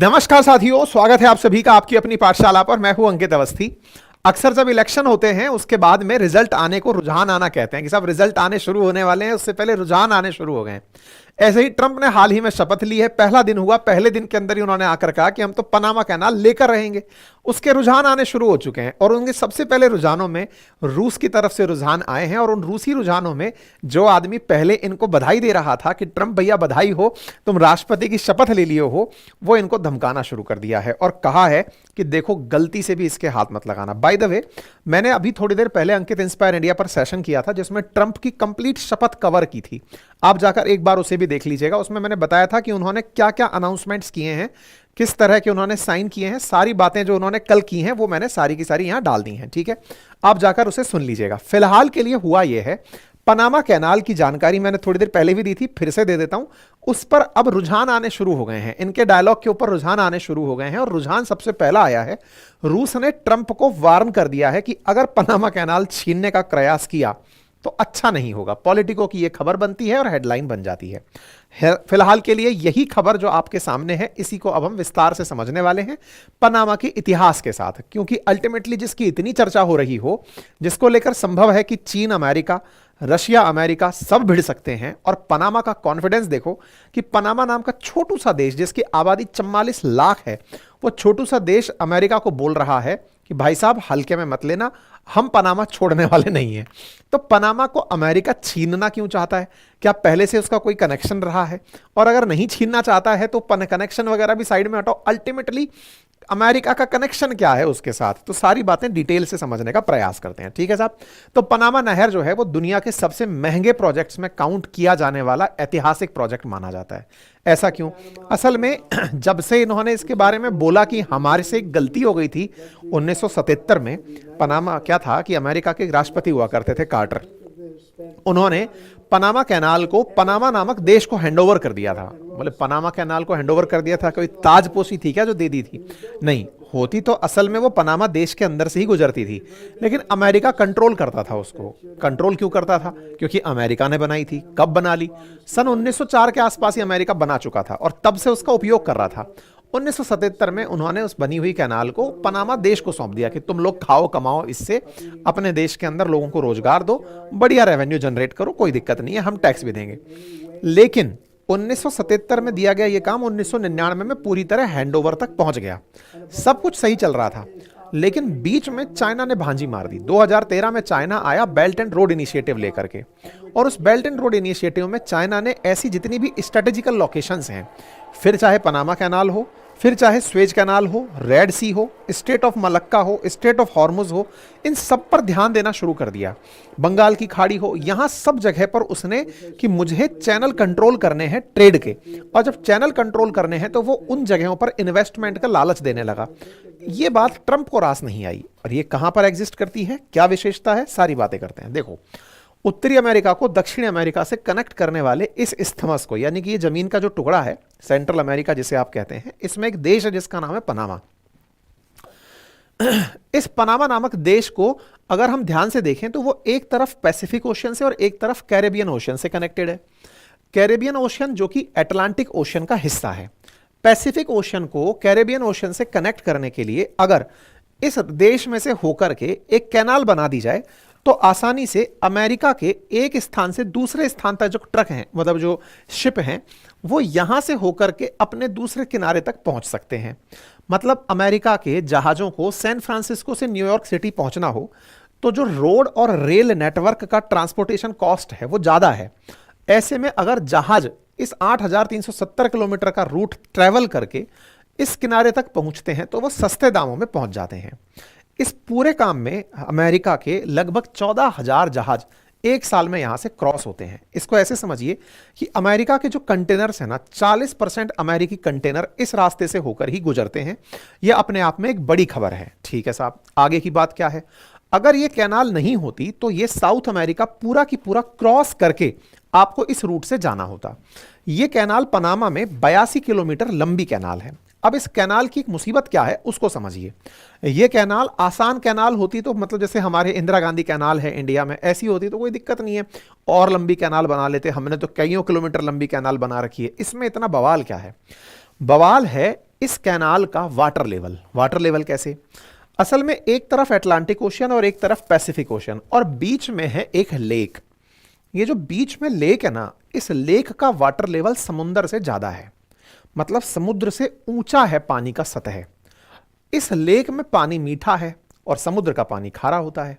नमस्कार साथियों, स्वागत है आप सभी का आपकी अपनी पाठशाला पर। मैं हूं अंकित अवस्थी। अक्सर जब इलेक्शन होते हैं उसके बाद में रिजल्ट आने को रुझान आना कहते हैं कि सब रिजल्ट आने शुरू होने वाले हैं, उससे पहले रुझान आने शुरू हो गए हैं। ऐसे ही ट्रंप ने हाल ही में शपथ ली है। पहला दिन हुआ, पहले दिन के अंदर ही उन्होंने आकर कहा कि हम तो पनामा कैनाल लेकर रहेंगे। उसके रुझान आने शुरू हो चुके हैं और उनके सबसे पहले रुझानों में रूस की तरफ से रुझान आए हैं। और उन रूसी रुझानों में जो आदमी पहले इनको बधाई दे रहा था कि ट्रंप भैया बधाई हो, तुम राष्ट्रपति की शपथ ले लिए हो, वो इनको धमकाना शुरू कर दिया है और कहा है कि देखो गलती से भी इसके हाथ मत लगाना। बाय द वे, मैंने अभी थोड़ी देर पहले अंकित इंस्पायर इंडिया पर सेशन किया था जिसमें ट्रंप की कंप्लीट शपथ कवर की थी। आप जाकर एक बार उसे भी देख लीजिएगा। उसमें मैंने बताया था कि उन्होंने क्या क्या अनाउंसमेंट्स किए हैं, किस तरह के उन्होंने साइन किए हैं। सारी बातें जो उन्होंने कल की हैं वो मैंने सारी की सारी यहां डाल दी हैं। ठीक है, आप जाकर उसे सुन लीजिएगा। फिलहाल के लिए हुआ यह है, पनामा कैनाल की जानकारी मैंने थोड़ी देर पहले भी दी थी, फिर से दे देता हूं। उस पर अब रुझान आने शुरू हो गए हैं, इनके डायलॉग के ऊपर रुझान आने शुरू हो गए हैं। और रुझान सबसे पहला आया है, रूस ने ट्रंप को वार्न कर दिया है कि अगर पनामा कैनाल छीनने का प्रयास किया तो अच्छा नहीं होगा। पॉलिटिको की यह खबर बनती है और हेडलाइन बन जाती है। फिलहाल के लिए यही खबर जो आपके सामने है, इसी को अब हम विस्तार से समझने वाले हैं पनामा के इतिहास के साथ। क्योंकि अल्टीमेटली जिसकी इतनी चर्चा हो रही हो, जिसको लेकर संभव है कि चीन अमेरिका, रशिया अमेरिका सब भिड़ सकते हैं, और पनामा का कॉन्फिडेंस देखो कि पनामा नाम का छोटू सा देश जिसकी आबादी 44 लाख है, वो छोटू सा देश अमेरिका को बोल रहा है कि भाई साहब हल्के में मत लेना, हम पनामा छोड़ने वाले नहीं हैं। तो पनामा को अमेरिका छीनना क्यों चाहता है? क्या पहले से उसका कोई कनेक्शन रहा है? और अगर नहीं छीनना चाहता है तो कनेक्शन वगैरह भी साइड में हटाओ, अल्टीमेटली अमेरिका का कनेक्शन क्या है उसके साथ? तो सारी बातें डिटेल से समझने का प्रयास करते हैं। ठीक है साहब, तो पनामा नहर जो है वो दुनिया के सबसे महंगे प्रोजेक्ट्स में काउंट किया जाने वाला ऐतिहासिक प्रोजेक्ट माना जाता है। ऐसा क्यों? असल में जब से इन्होंने इसके बारे में बोला कि हमारे से एक गलती हो गई थी 1977 में, पनामा क्या था कि अमेरिका के राष्ट्रपति हुआ करते थे कार्टर, उन्होंने पनामा कैनाल को पनामा नामक देश को हैंडओवर कर दिया था। बोले पनामा कैनाल को हैंडओवर कर दिया था, कोई ताजपोशी थी क्या जो दे दी थी? नहीं, होती तो असल में वो पनामा देश के अंदर से ही गुजरती थी, लेकिन अमेरिका कंट्रोल करता था उसको। कंट्रोल क्यों करता था? क्योंकि अमेरिका ने बनाई थी। कब बना ली? सन 1904 के आसपास ही अमेरिका बना चुका था और तब से उसका उपयोग कर रहा था। 1977 में उन्होंने उस बनी हुई कैनाल को पनामा देश को सौंप दिया कि तुम लोग खाओ कमाओ, इससे अपने देश के अंदर लोगों को रोजगार दो, बढ़िया रेवेन्यू जनरेट करो, कोई दिक्कत नहीं है, हम टैक्स भी देंगे। लेकिन 1977 में दिया गया यह काम 1999 में पूरी तरह हैंडओवर तक पहुंच गया। सब कुछ सही चल रहा था, लेकिन बीच में चाइना ने भांजी मार दी। 2013 में चाइना आया बेल्ट एंड रोड इनिशिएटिव लेकर के, और उस बेल्ट एंड रोड इनिशिएटिव में चाइना ने ऐसी जितनी भी स्ट्रेटेजिकल लोकेशंस हैं, फिर चाहे पनामा कैनाल हो, फिर चाहे स्वेज कैनाल हो, रेड सी हो, स्टेट ऑफ मलक्का हो, स्टेट ऑफ हॉर्मुज हो, इन सब पर ध्यान देना शुरू कर दिया। बंगाल की खाड़ी हो, यहां सब जगह पर उसने कि मुझे चैनल कंट्रोल करने हैं ट्रेड के, और जब चैनल कंट्रोल करने हैं तो वो उन जगहों पर इन्वेस्टमेंट का लालच देने लगा। ये बात ट्रंप को रास नहीं आई। और ये कहां पर एग्जिस्ट करती है, क्या विशेषता है, सारी बातें करते हैं। देखो, उत्तरी अमेरिका को दक्षिणी अमेरिका से कनेक्ट करने वाले इस इस्थमस को, यानी कि ये जमीन का जो टुकड़ा है, सेंट्रल अमेरिका जिसे आप कहते हैं, इसमें एक देश है जिसका नाम है पनामा। इस पनामा नामक देश को अगर हम ध्यान से देखें तो वो एक तरफ पैसिफिक ओशियन से और एक तरफ कैरेबियन ओशियन से कनेक्टेड है। कैरेबियन ओशियन जो कि अटलांटिक ओशियन का हिस्सा है, पैसिफिक ओशियन को कैरेबियन ओशियन से कनेक्ट करने के लिए अगर इस देश में से होकर के एक कैनाल बना दी जाए तो आसानी से अमेरिका के एक स्थान से दूसरे स्थान तक जो ट्रक हैं, मतलब जो शिप हैं, वो यहां से होकर के अपने दूसरे किनारे तक पहुंच सकते हैं। मतलब अमेरिका के जहाजों को सैन फ्रांसिस्को से न्यूयॉर्क सिटी पहुंचना हो तो जो रोड और रेल नेटवर्क का ट्रांसपोर्टेशन कॉस्ट है वो ज्यादा है। ऐसे में अगर जहाज इस 8,370 किलोमीटर का रूट ट्रेवल करके इस किनारे तक पहुंचते हैं तो वो सस्ते दामों में पहुंच जाते हैं। इस पूरे काम में अमेरिका के लगभग 14,000 जहाज एक साल में यहां से क्रॉस होते हैं। इसको ऐसे समझिए कि अमेरिका के जो कंटेनर्स हैं ना, 40% अमेरिकी कंटेनर इस रास्ते से होकर ही गुजरते हैं। यह अपने आप में एक बड़ी खबर है। ठीक है साहब, आगे की बात क्या है? अगर यह कैनाल नहीं होती तो यह साउथ अमेरिका पूरा की पूरा क्रॉस करके आपको इस रूट से जाना होता। यह कैनाल पनामा में 82 किलोमीटर लंबी कैनाल है। अब इस कैनाल की मुसीबत क्या है उसको समझिए। यह कैनाल आसान कैनाल होती तो, मतलब जैसे हमारे इंदिरा गांधी कैनाल है इंडिया में, ऐसी होती तो कोई दिक्कत नहीं है, और लंबी कैनाल बना लेते। हमने तो कईयों किलोमीटर लंबी कैनाल बना रखी है। इसमें इतना बवाल क्या है? बवाल है इस कैनाल का वाटर लेवल कैसे? असल में एक तरफ अटलांटिक ओशियन और एक तरफ पैसिफिक ओशियन, और बीच में है एक लेक। ये जो बीच में लेक है ना, इस लेक का वाटर लेवल समुद्र से ज्यादा है, मतलब समुद्र से ऊंचा है पानी का सतह। इस लेक में पानी मीठा है और समुद्र का पानी खारा होता है।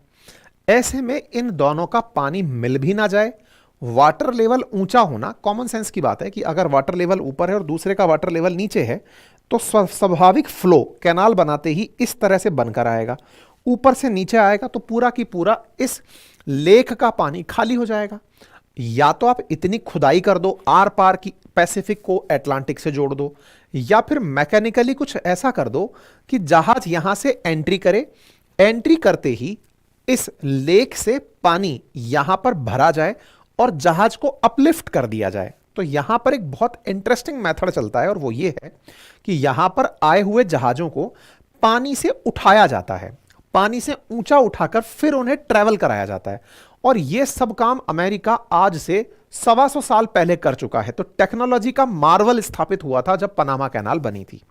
ऐसे में इन दोनों का पानी मिल भी ना जाए, वाटर लेवल ऊंचा होना कॉमन सेंस की बात है कि अगर वाटर लेवल ऊपर है और दूसरे का वाटर लेवल नीचे है तो स्वाभाविक फ्लो कैनाल बनाते ही इस तरह से बनकर आएगा। ऊपर से नीचे आएगा तो पूरा की पूरा इस लेक का पानी खाली हो जाएगा। या तो आप इतनी खुदाई कर दो आर पार की, पैसिफिक को अटलांटिक से जोड़ दो, या फिर मैकेनिकली कुछ ऐसा कर दो कि जहाज यहां से एंट्री करे, एंट्री करते ही इस लेक से पानी यहां पर भरा जाए और जहाज को अपलिफ्ट कर दिया जाए। तो यहां पर एक बहुत इंटरेस्टिंग मेथड चलता है और वो ये है कि यहां पर आए हुए जहाजों को पानी से उठाया जाता है, पानी से ऊंचा उठाकर फिर उन्हें ट्रेवल कराया जाता है। और यह सब काम अमेरिका आज से 125 साल पहले कर चुका है। तो टेक्नोलॉजी का मार्वल स्थापित हुआ था जब पनामा कैनाल बनी थी।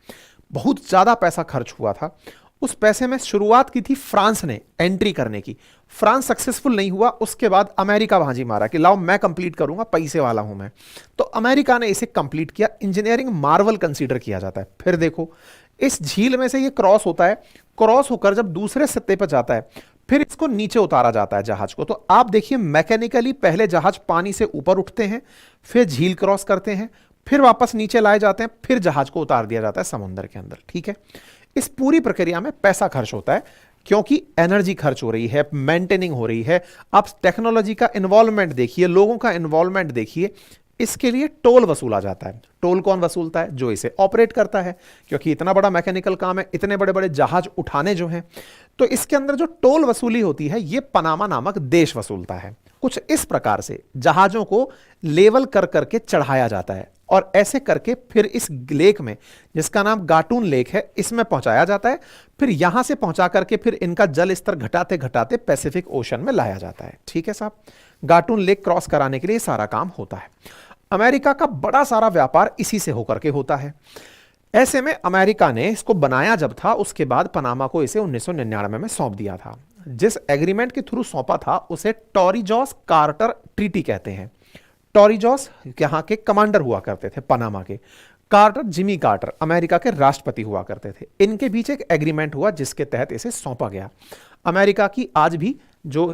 बहुत ज्यादा पैसा खर्च हुआ था। उस पैसे में शुरुआत की थी फ्रांस ने एंट्री करने की। फ्रांस सक्सेसफुल नहीं हुआ, उसके बाद अमेरिका भांजी मारा कि लाओ मैं कंप्लीट करूंगा, पैसे वाला हूं मैं। तो अमेरिका ने इसे कंप्लीट किया। इंजीनियरिंग मार्वल कंसीडर किया जाता है। फिर देखो इस झील में से ये क्रॉस होता है, क्रॉस होकर जब दूसरे सत्ते पर जाता है फिर इसको नीचे उतारा जाता है जहाज को। तो आप देखिए मैकेनिकली पहले जहाज पानी से ऊपर उठते हैं, फिर झील क्रॉस करते हैं, फिर वापस नीचे लाए जाते हैं, फिर जहाज को उतार दिया जाता है समुद्र के अंदर। ठीक है, इस पूरी प्रक्रिया में पैसा खर्च होता है क्योंकि एनर्जी खर्च हो रही है, मेंटेनिंग हो रही है। आप टेक्नोलॉजी का इन्वॉल्वमेंट देखिए, लोगों का इन्वॉल्वमेंट देखिए। इसके लिए टोल वसूला जाता है। टोल कौन वसूलता है? जो इसे ऑपरेट करता है, क्योंकि इतना बड़ा मैकेनिकल काम है, इतने बड़े बड़े जहाज उठाने जो हैं। तो इसके अंदर जो टोल वसूली होती है ये पनामा नामक देश वसूलता है। कुछ इस प्रकार से जहाजों को लेवल कर करके चढ़ाया जाता है और ऐसे करके फिर इस लेक में, जिसका नाम गाटून लेक है, इसमें पहुंचाया जाता है। फिर यहां से पहुंचा करके फिर इनका जल स्तर घटाते घटाते पैसिफिक ओशन में लाया जाता है। ठीक है साहब, गाटून लेक क्रॉस कराने के लिए सारा काम होता है। अमेरिका का बड़ा सारा व्यापार इसी से होकर के होता है। ऐसे में अमेरिका ने इसको बनाया जब था, उसके बाद पनामा को इसे 1999 में सौंप दिया था। जिस एग्रीमेंट के थ्रू सौंपा था उसे टॉरिजॉस कार्टर ट्रीटी कहते हैं। टॉरिजॉस यहां के कमांडर हुआ करते थे पनामा के। कार्टर, जिमी कार्टर अमेरिका के राष्ट्रपति हुआ करते थे। इनके बीच एक एग्रीमेंट हुआ जिसके तहत इसे सौंपा गया। अमेरिका की आज भी जो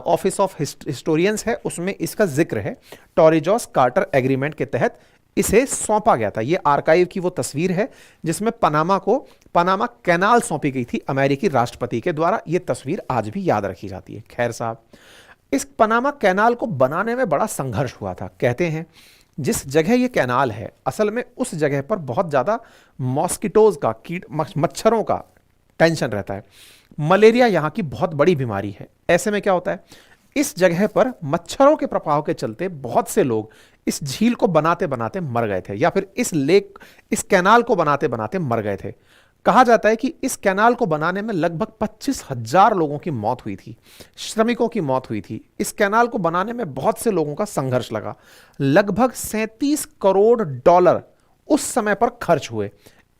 ऑफिस ऑफ हिस्टोरियंस है उसमें इसका जिक्र है। टॉरिजॉस कार्टर एग्रीमेंट के तहत इसे सौंपा गया था। यह आर्काइव की वो तस्वीर है जिसमें पनामा को पनामा कैनाल सौंपी गई थी अमेरिकी राष्ट्रपति के द्वारा। यह तस्वीर आज भी याद रखी जाती है। खैर साहब, इस पनामा कैनाल को बनाने में बड़ा संघर्ष हुआ था। कहते हैं जिस जगह यह कैनाल है असल में उस जगह पर बहुत ज्यादा मॉस्किटोज का, कीट मच्छरों का टेंशन रहता है। मलेरिया यहां की बहुत बड़ी बीमारी है। ऐसे में क्या होता है, इस जगह पर मच्छरों के प्रभाव के चलते बहुत से लोग इस झील को बनाते बनाते मर गए थे, या फिर इस कैनाल को बनाते बनाते मर गए थे। कहा जाता है कि इस कैनाल को बनाने में लगभग 25,000 लोगों की मौत हुई थी, श्रमिकों की मौत हुई थी। इस कैनाल को बनाने में बहुत से लोगों का संघर्ष लगा। लगभग 37 करोड़ डॉलर उस समय पर खर्च हुए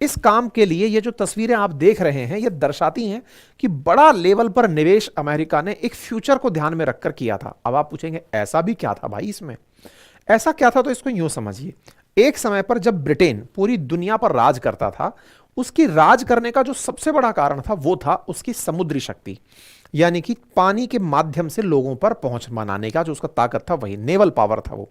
इस काम के लिए। ये जो तस्वीरें आप देख रहे हैं ये दर्शाती हैं कि बड़ा लेवल पर निवेश अमेरिका ने एक फ्यूचर को ध्यान में रखकर किया था। अब आप पूछेंगे ऐसा भी क्या था भाई इसमें? ऐसा क्या था? तो इसको यूं समझिए, एक समय पर जब ब्रिटेन पूरी दुनिया पर राज करता था, उसकी राज करने का जो सबसे बड़ा कारण था वो था उसकी समुद्री शक्ति, यानी कि पानी के माध्यम से लोगों पर पहुंच बनाने का जो उसका ताकत था, वही नेवल पावर था वो।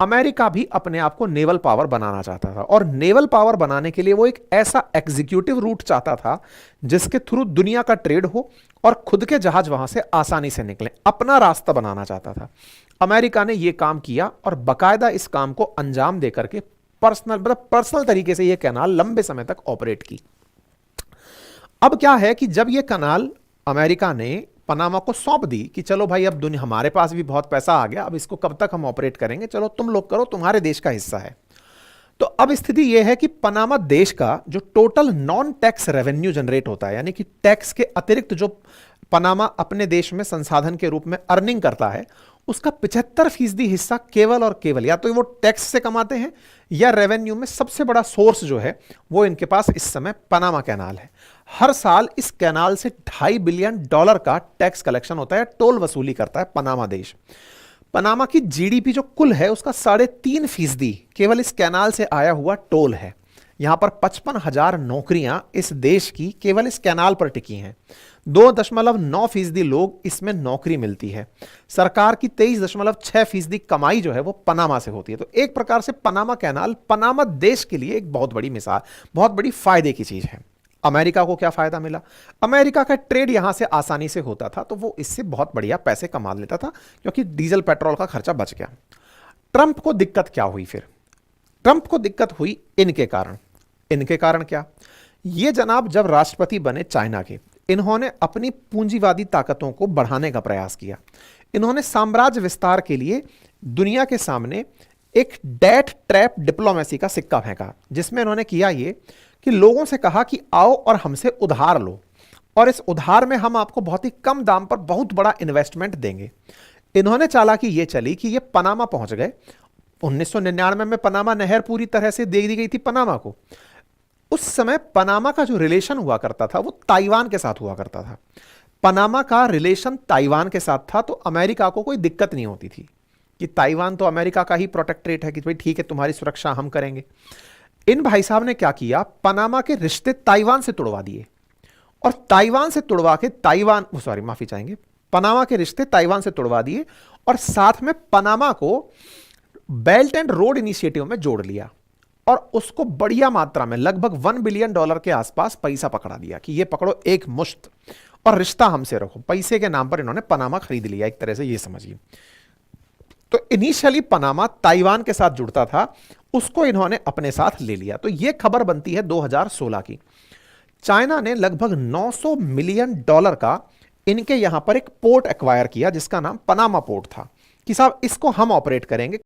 अमेरिका भी अपने आप को नेवल पावर बनाना चाहता था और नेवल पावर बनाने के लिए वो एक ऐसा एग्जीक्यूटिव रूट चाहता था जिसके थ्रू दुनिया का ट्रेड हो और खुद के जहाज वहां से आसानी से निकले। अपना रास्ता बनाना चाहता था। अमेरिका ने यह काम किया और बकायदा इस काम को अंजाम देकर के पर्सनल तरीके से यह कैनाल लंबे समय तक ऑपरेट की। अब क्या है कि जब यह कैनाल अमेरिका ने पनामा को सौंप दी कि चलो भाई अब दुनिया, हमारे पास भी बहुत पैसा आ गया, अब इसको कब तक हम ऑपरेट करेंगे, चलो तुम लोग करो, तुम्हारे देश का हिस्सा है। तो अब स्थिति यह है कि पनामा देश का जो total non tax revenue generate होता है, यानी कि टैक्स के अतिरिक्त जो पनामा अपने देश में संसाधन के रूप में अर्निंग करता है, उसका 75% हिस्सा केवल और केवल या तो वो टैक्स से कमाते हैं या रेवेन्यू में सबसे बड़ा सोर्स जो है वो इनके पास इस समय पनामा कैनाल है। हर साल इस कैनाल से $2.5 बिलियन का टैक्स कलेक्शन होता है, टोल वसूली करता है पनामा देश। पनामा की जीडीपी जो कुल है उसका 3.5% केवल इस कैनाल से आया हुआ टोल है। यहां पर 55,000 नौकरियां इस देश की केवल इस कैनाल पर टिकी हैं। 2.9% लोग इसमें नौकरी मिलती है। सरकार की 23.6% कमाई जो है वो पनामा से होती है। तो एक प्रकार से पनामा कैनाल पनामा देश के लिए एक बहुत बड़ी मिसाल, बहुत बड़ी फायदे की चीज है। अमेरिका को क्या फायदा मिला? अमेरिका का ट्रेड यहां से आसानी से होता था, तो वो इससे बहुत बढ़िया पैसे कमा लेता था क्योंकि डीजल पेट्रोल का खर्चा बच गया। ट्रंप को दिक्कत क्या हुई फिर? ट्रंप को दिक्कत हुई इनके कारण। इनके कारण क्या? ये जनाब जब राष्ट्रपति बने चाइना के, इन्होंने अपनी पूंजीवादी ताकतों को बढ़ाने का प्रयास किया। इन्होंने साम्राज्य विस्तार के लिए दुनिया के सामने एक डेट ट्रैप डिप्लोमेसी का सिक्का फेंका, जिसमें इन्होंने किया ये कि लोगों से कहा कि आओ और हमसे उधार लो, और इस उधार में हम आपको बहुत ही कम दाम पर बहुत बड़ा इन्वेस्टमेंट देंगे। इन्होंने चालाकी ये चली कि ये पनामा पहुंच गए। 1999 में पनामा नहर पूरी तरह से दे दी गई थी पनामा को। उस समय पनामा का जो रिलेशन हुआ करता था वो ताइवान के साथ हुआ करता था। पनामा का रिलेशन ताइवान के साथ था, तो अमेरिका को कोई दिक्कत नहीं होती थी कि ताइवान तो अमेरिका का ही प्रोटेक्टरेट है कि भाई ठीक है तुम्हारी सुरक्षा हम करेंगे। इन भाई साहब ने क्या किया, पनामा के रिश्ते ताइवान से तोड़वा दिए, और ताइवान से तोड़वा के माफी चाहेंगे, पनामा के रिश्ते ताइवान से तोड़वा दिए, और साथ में पनामा को बेल्ट एंड रोड इनिशिएटिव में जोड़ लिया, और उसको बढ़िया मात्रा में लगभग $1 बिलियन के आसपास पैसा पकड़ा दिया कि ये पकड़ो एक मुश्त और रिश्ता हमसे रखो। पैसे के नाम पर इन्होंने पनामा खरीद लिया, एक तरह से ये समझिए। तो इनिशियली पनामा ताइवान के साथ जुड़ता था, उसको इन्होंने अपने साथ ले लिया। तो ये खबर बनती है 2016 की। चाइना ने लगभग $900 मिलियन का इनके यहां पर एक पोर्ट एक्वायर किया जिसका नाम पनामा पोर्ट था, कि साहब इसको हम ऑपरेट करेंगे।